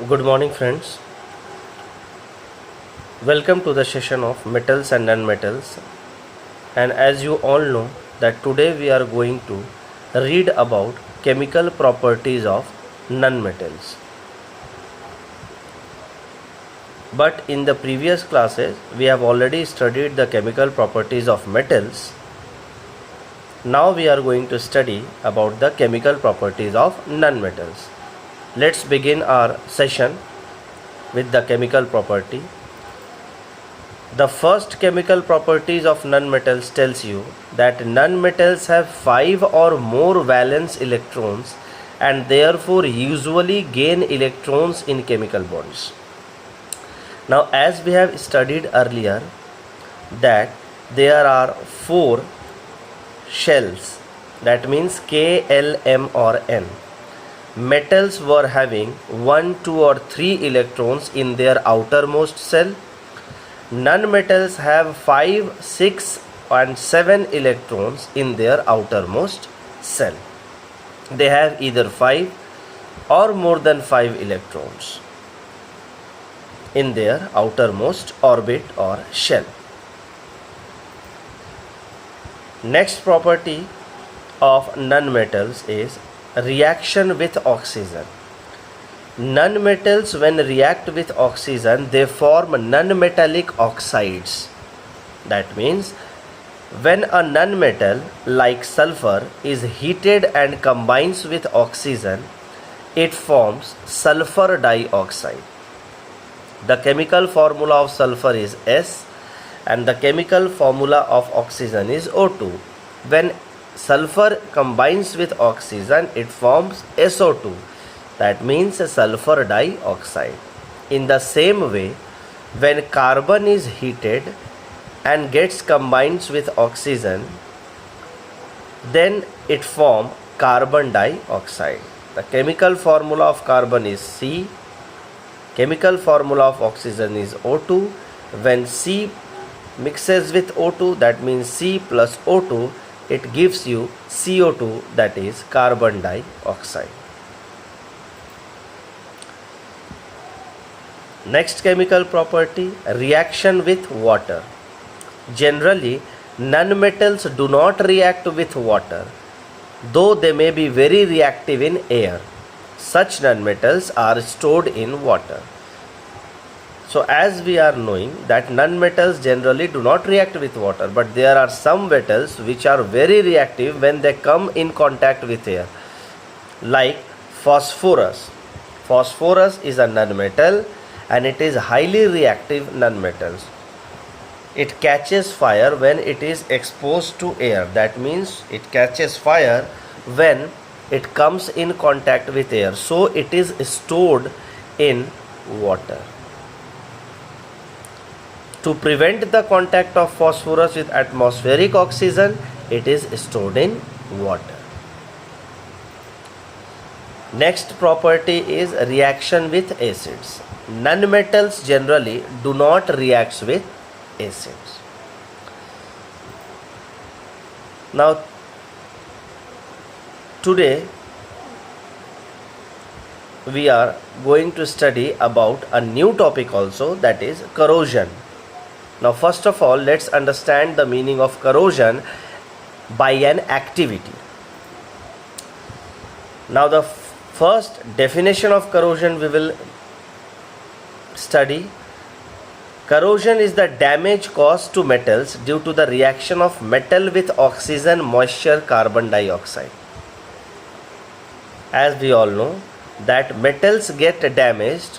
Good morning, friends. Welcome to the session of metals and nonmetals. And as you all know, that today we are going to read about chemical properties of nonmetals. But in the previous classes, we have already studied the chemical properties of metals. Now we are going to study about the chemical properties of nonmetals. Let's begin our session with the chemical property. The first chemical properties of nonmetals tells you that nonmetals have 5 or more valence electrons and therefore usually gain electrons in chemical bonds. Now, as we have studied earlier that there are 4 shells, that means K, L, M or N. Metals were having 1, 2 or 3 electrons in their outermost shell. Nonmetals have 5, 6 and 7 electrons in their outermost shell. They have either 5 or more than 5 electrons in their outermost orbit or shell. Next property of nonmetals is reaction with oxygen. Nonmetals, when react with oxygen, they form nonmetallic oxides. That means when a nonmetal like sulfur is heated and combines with oxygen, it forms sulfur dioxide. The chemical formula of sulfur is S and the chemical formula of oxygen is O2. When sulfur combines with oxygen, it forms SO2. That means sulfur dioxide. In the same way, when carbon is heated and gets combined with oxygen, then it forms carbon dioxide. The chemical formula of carbon is C. Chemical formula of oxygen is O2. When C mixes with O2, that means C plus O2, it gives you CO2, that is carbon dioxide. Next chemical property, reaction with water. Generally, nonmetals do not react with water, though they may be very reactive in air. Such nonmetals are stored in water. So as we are knowing that nonmetals generally do not react with water, but there are some metals which are very reactive when they come in contact with air, like phosphorus. Phosphorus is a nonmetal and it is highly reactive nonmetals. It catches fire when it is exposed to air. That means it catches fire when it comes in contact with air. So it is stored in water. To prevent the contact of phosphorus with atmospheric oxygen, it is stored in water. Next property is reaction with acids. Nonmetals generally do not react with acids. Now, today we are going to study about a new topic also, that is corrosion. Now, first of all, let's understand the meaning of corrosion by an activity. Now, the first definition of corrosion we will study. Corrosion is the damage caused to metals due to the reaction of metal with oxygen, moisture, carbon dioxide. As we all know that metals get damaged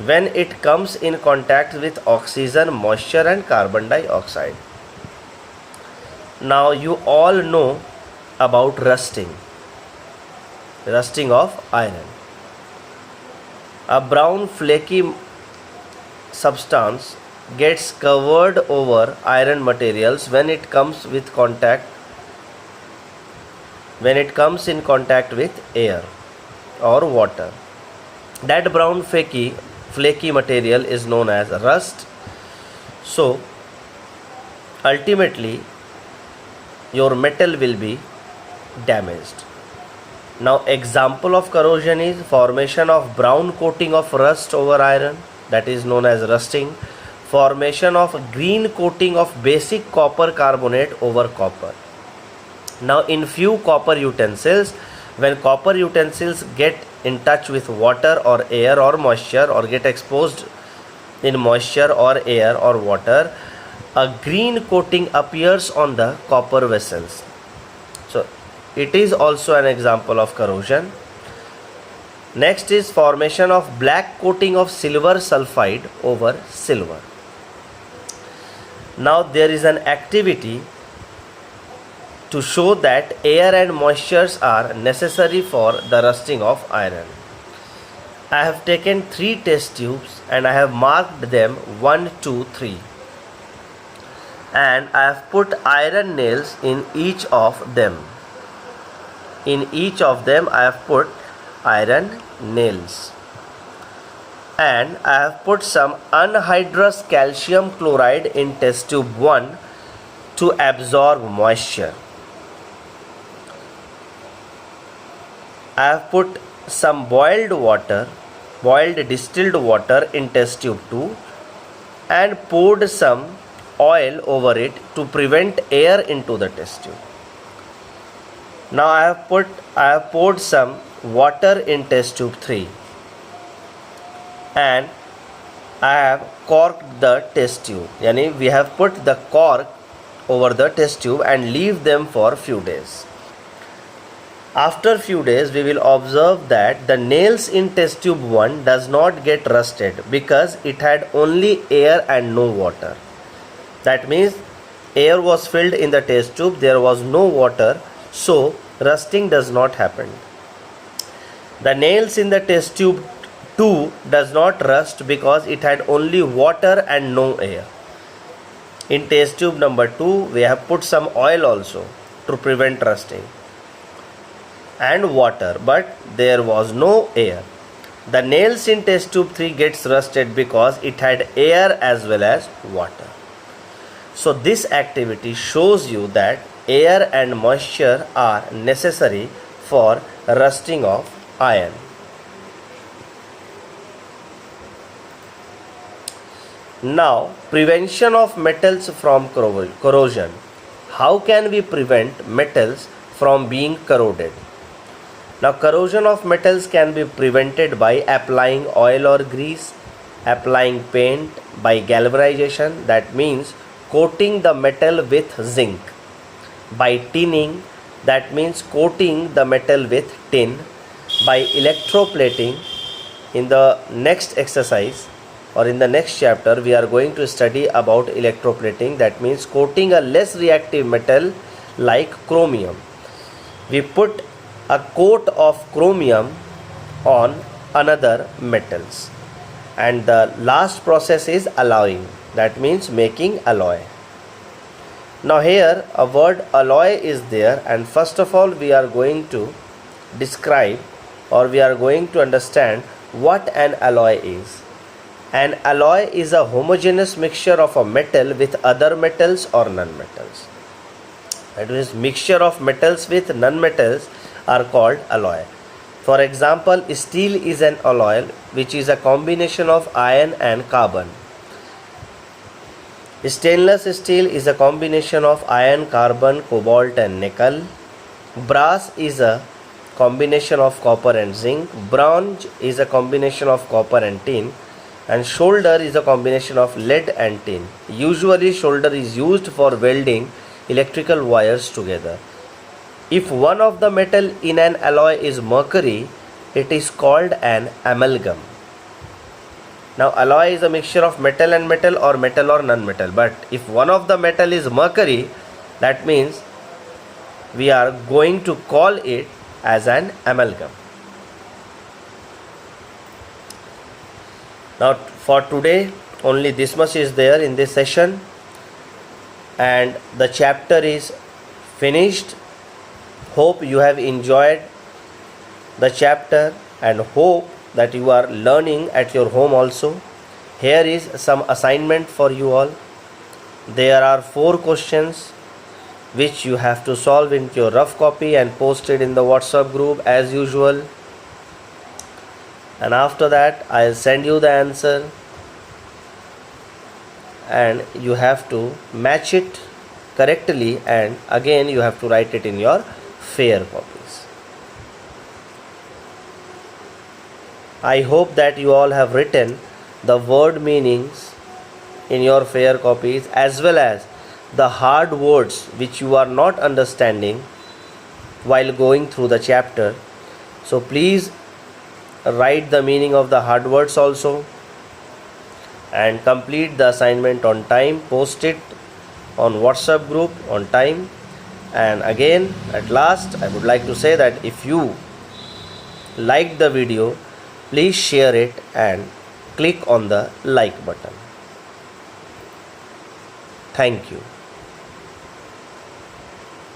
when it comes in contact with oxygen, moisture and carbon dioxide. Now you all know about rusting of iron. A brown flaky substance gets covered over iron materials when it comes in contact with air or water. That brown flaky material is known as rust. So ultimately your metal will be damaged. Now example of corrosion is formation of brown coating of rust over iron, that is known as rusting. Formation of green coating of basic copper carbonate over copper. Now in few copper utensils, when copper utensils get in touch with water or air or moisture, or get exposed in moisture or air or water, a green coating appears on the copper vessels. So it is also an example of corrosion. Next is formation of black coating of silver sulfide over silver. Now there is an activity to show that air and moistures are necessary for the rusting of iron. I have taken 3 test tubes and I have marked them 1, 2, 3. And I have put iron nails in each of them. In each of them I have put iron nails. And I have put some anhydrous calcium chloride in test tube 1 to absorb moisture. I have put some boiled distilled water in test tube 2 and poured some oil over it to prevent air into the test tube. Now I have poured some water in test tube 3 and I have corked the test tube. Yani we have put the cork over the test tube and leave them for few days. After few days we will observe that the nails in test tube 1 does not get rusted because it had only air and no water. That means air was filled in the test tube, there was no water, so rusting does not happen. The nails in the test tube 2 does not rust because it had only water and no air. In test tube number 2 we have put some oil also to prevent rusting and water, but there was no air. The nails in test tube 3 gets rusted because it had air as well as water. So this activity shows you that air and moisture are necessary for rusting of iron. Now, prevention of metals from corrosion. How can we prevent metals from being corroded? Now, corrosion of metals can be prevented by applying oil or grease, applying paint, by galvanization, that means coating the metal with zinc, by tinning, that means coating the metal with tin, by electroplating. In the next exercise or in the next chapter we are going to study about electroplating, that means coating a less reactive metal like chromium. We put a coat of chromium on another metals, and the last process is alloying, that means making alloy. Now here a word alloy is there, and first of all we are going to describe or we are going to understand what an alloy is. An alloy is a homogeneous mixture of a metal with other metals or non-metals. That means mixture of metals with non-metals are called alloy. For example, steel is an alloy which is a combination of iron and carbon. Stainless steel is a combination of iron, carbon, cobalt and nickel. Brass is a combination of copper and zinc. Bronze is a combination of copper and tin. And solder is a combination of lead and tin. Usually solder is used for welding electrical wires together. If one of the metal in an alloy is mercury, it is called an amalgam. Now alloy is a mixture of metal and metal or non-metal, but if one of the metal is mercury, that means we are going to call it as an amalgam. Now for today only this much is there in this session, and the chapter is finished. Hope you have enjoyed the chapter and hope that you are learning at your home also. Here is some assignment for you all. There are 4 questions. which you have to solve into your rough copy and post it in the WhatsApp group as usual. And after that I'll send you the answer, and you have to match it correctly, and again you have to write it in your fair copies. I hope that you all have written the word meanings in your fair copies, as well as the hard words which you are not understanding while going through the chapter. So please write the meaning of the hard words also, and complete the assignment on time. Post it on WhatsApp group on time. And again, at last, I would like to say that if you liked the video, please share it and click on the like button. Thank you.